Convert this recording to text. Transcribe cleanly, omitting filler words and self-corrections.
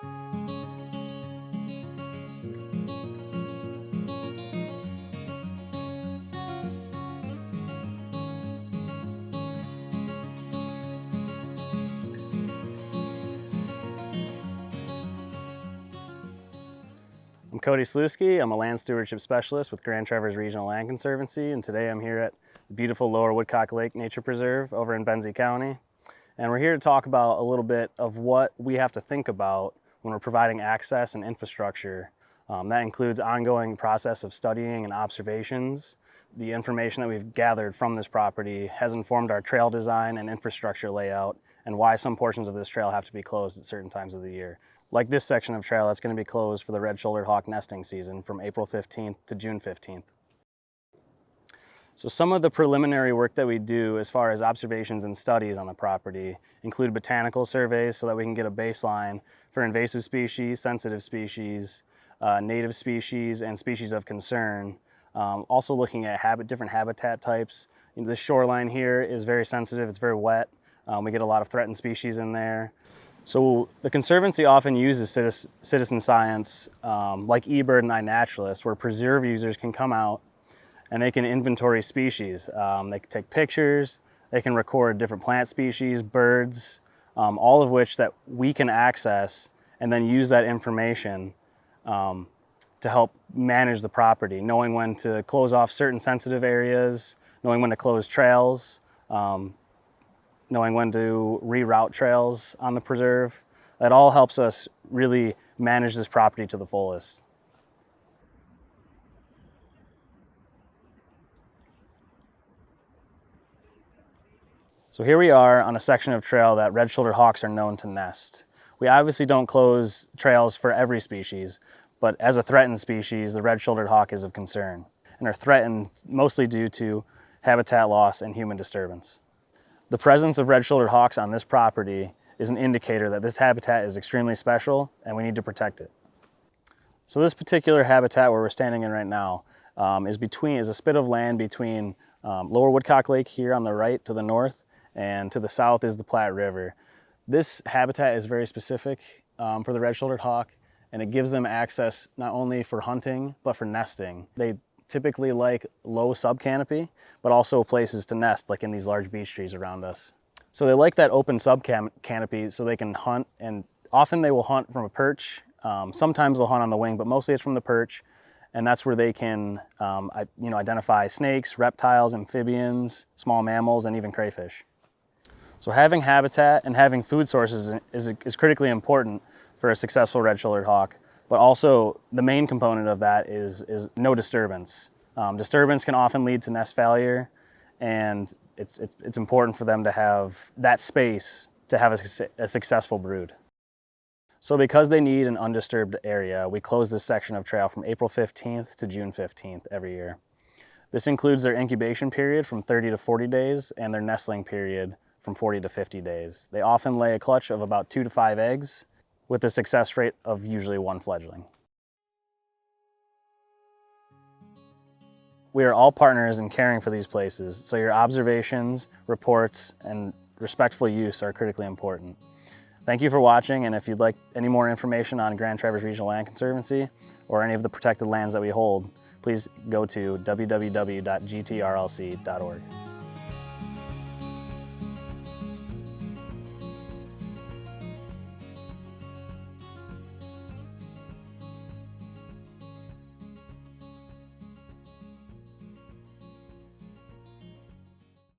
I'm Cody Sluski. I'm a land stewardship specialist with Grand Traverse Regional Land Conservancy, and today I'm here at the beautiful Lower Woodcock Lake Nature Preserve over in Benzie County. And we're here to talk about a little bit of what we have to think about when we're providing access and infrastructure. That includes ongoing process of studying and observations. The information that we've gathered from this property has informed our trail design and infrastructure layout and why some portions of this trail have to be closed at certain times of the year. Like this section of trail that's going to be closed for the red-shouldered hawk nesting season from April 15th to June 15th. So some of the preliminary work that we do as far as observations and studies on the property include botanical surveys so that we can get a baseline for invasive species, sensitive species, native species, and species of concern. Also looking at different habitat types. The shoreline here is very sensitive, it's very wet. We get a lot of threatened species in there. So the Conservancy often uses citizen science like eBird and iNaturalist, where preserve users can come out and they can inventory species. They can take pictures, they can record different plant species, birds, all of which that we can access and then use that information to help manage the property, knowing when to close off certain sensitive areas, knowing when to close trails, knowing when to reroute trails on the preserve. That all helps us really manage this property to the fullest. So here we are on a section of trail that red-shouldered hawks are known to nest. We obviously don't close trails for every species, but as a threatened species, the red-shouldered hawk is of concern and are threatened mostly due to habitat loss and human disturbance. The presence of red-shouldered hawks on this property is an indicator that this habitat is extremely special and we need to protect it. So this particular habitat where we're standing in right now is a spit of land between Lower Woodcock Lake here on the right to the north, and to the south is the Platte River. This habitat is very specific for the red-shouldered hawk, and it gives them access not only for hunting but for nesting. They typically like low subcanopy, but also places to nest, like in these large beech trees around us. So they like that open subcanopy so they can hunt, and often they will hunt from a perch. Sometimes they'll hunt on the wing, but mostly it's from the perch, and that's where they can identify snakes, reptiles, amphibians, small mammals, and even crayfish. So having habitat and having food sources is critically important for a successful red-shouldered hawk. But also the main component of that is no disturbance. Disturbance can often lead to nest failure, and it's important for them to have that space to have a successful brood. So because they need an undisturbed area, we close this section of trail from April 15th to June 15th every year. This includes their incubation period from 30 to 40 days and their nestling period from 40 to 50 days. They often lay a clutch of about 2 to 5 eggs, with a success rate of usually 1 fledgling. We are all partners in caring for these places, so your observations, reports, and respectful use are critically important. Thank you for watching, and if you'd like any more information on Grand Traverse Regional Land Conservancy or any of the protected lands that we hold, please go to www.gtrlc.org.